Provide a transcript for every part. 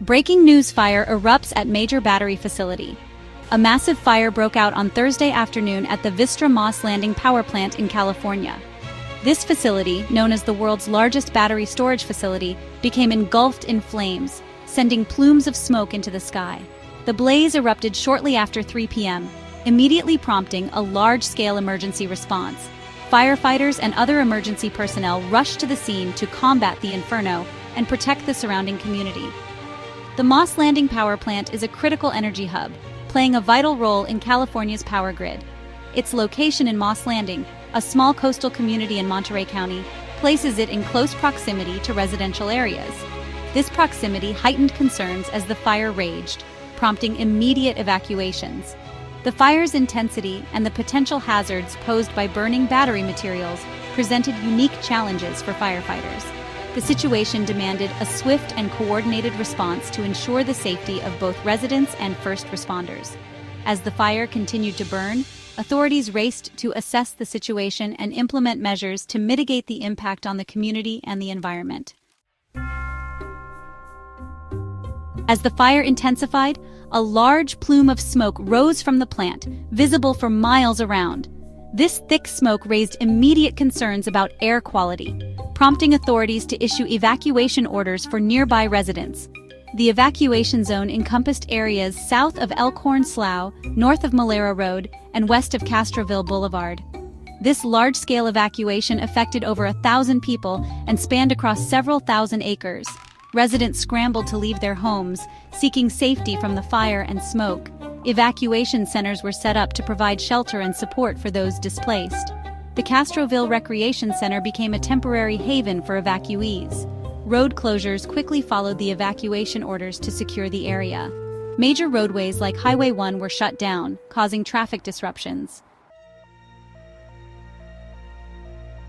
Breaking news: fire erupts at major battery facility. A massive fire broke out on Thursday afternoon at the Vistra Moss Landing power plant in California. This facility, known as the world's largest battery storage facility, became engulfed in flames, sending plumes of smoke into the sky. The blaze erupted shortly after 3 p.m., immediately prompting a large-scale emergency response. Firefighters and other emergency personnel rushed to the scene to combat the inferno and protect the surrounding community. The Moss Landing power plant is a critical energy hub, playing a vital role in California's power grid. Its location in Moss Landing, a small coastal community in Monterey County, places it in close proximity to residential areas. This proximity heightened concerns as the fire raged, prompting immediate evacuations. The fire's intensity and the potential hazards posed by burning battery materials presented unique challenges for firefighters. The situation demanded a swift and coordinated response to ensure the safety of both residents and first responders. As the fire continued to burn, authorities raced to assess the situation and implement measures to mitigate the impact on the community and the environment. As the fire intensified, a large plume of smoke rose from the plant, visible for miles around. This thick smoke raised immediate concerns about air quality, prompting authorities to issue evacuation orders for nearby residents. The evacuation zone encompassed areas south of Elkhorn Slough, north of Malera Road, and west of Castroville Boulevard. This large-scale evacuation affected over 1,000 people and spanned across several thousand acres. Residents scrambled to leave their homes, seeking safety from the fire and smoke. Evacuation centers were set up to provide shelter and support for those displaced. The Castroville Recreation Center became a temporary haven for evacuees. Road closures quickly followed the evacuation orders to secure the area. Major roadways like Highway 1 were shut down, causing traffic disruptions.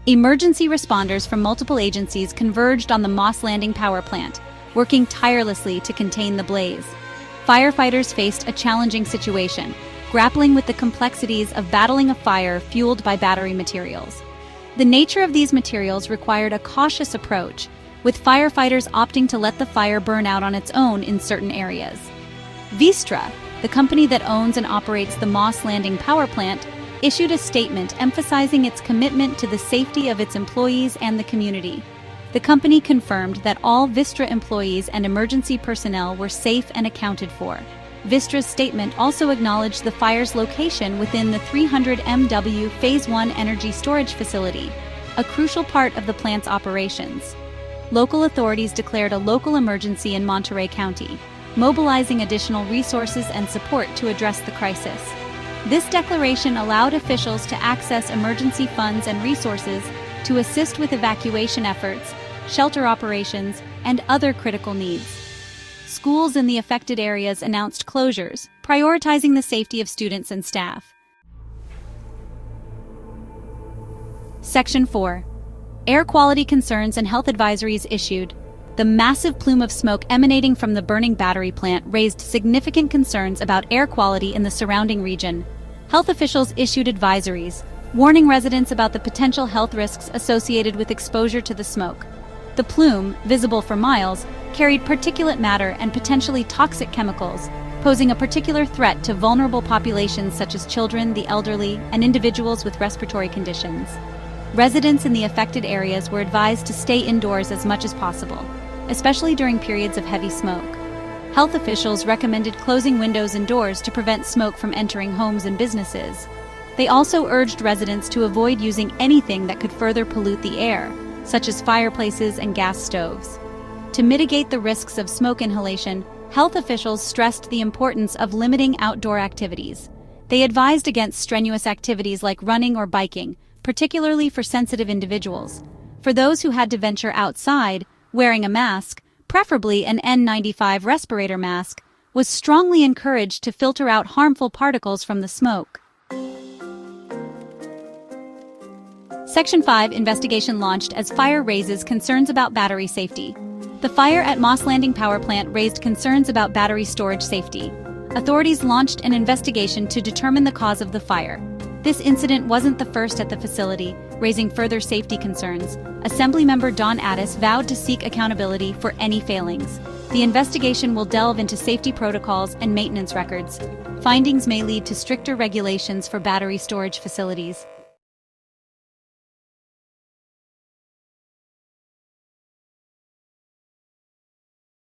Emergency responders from multiple agencies converged on the Moss Landing power plant, working tirelessly to contain the blaze. Firefighters faced a challenging situation, grappling with the complexities of battling a fire fueled by battery materials. The nature of these materials required a cautious approach, with firefighters opting to let the fire burn out on its own in certain areas. Vistra, the company that owns and operates the Moss Landing power plant, issued a statement emphasizing its commitment to the safety of its employees and the community. The company confirmed that all Vistra employees and emergency personnel were safe and accounted for. Vistra's statement also acknowledged the fire's location within the 300 MW Phase 1 energy storage facility, a crucial part of the plant's operations. Local authorities declared a local emergency in Monterey County, mobilizing additional resources and support to address the crisis. This declaration allowed officials to access emergency funds and resources to assist with evacuation efforts, shelter operations, and other critical needs. Schools in the affected areas announced closures, prioritizing the safety of students and staff. Section 4. Air quality concerns and health advisories issued. The massive plume of smoke emanating from the burning battery plant raised significant concerns about air quality in the surrounding region. Health officials issued advisories, warning residents about the potential health risks associated with exposure to the smoke. The plume, visible for miles, carried particulate matter and potentially toxic chemicals, posing a particular threat to vulnerable populations such as children, the elderly, and individuals with respiratory conditions. Residents in the affected areas were advised to stay indoors as much as possible, especially during periods of heavy smoke. Health officials recommended closing windows and doors to prevent smoke from entering homes and businesses. They also urged residents to avoid using anything that could further pollute the air, such as fireplaces and gas stoves. To mitigate the risks of smoke inhalation, health officials stressed the importance of limiting outdoor activities. They advised against strenuous activities like running or biking, particularly for sensitive individuals. For those who had to venture outside, wearing a mask, preferably an N95 respirator mask, was strongly encouraged to filter out harmful particles from the smoke. Section 5 investigation launched as fire raises concerns about battery safety. The fire at Moss Landing power plant raised concerns about battery storage safety. Authorities launched an investigation to determine the cause of the fire. This incident wasn't the first at the facility, raising further safety concerns. Assemblymember Don Addis vowed to seek accountability for any failings. The investigation will delve into safety protocols and maintenance records. Findings may lead to stricter regulations for battery storage facilities.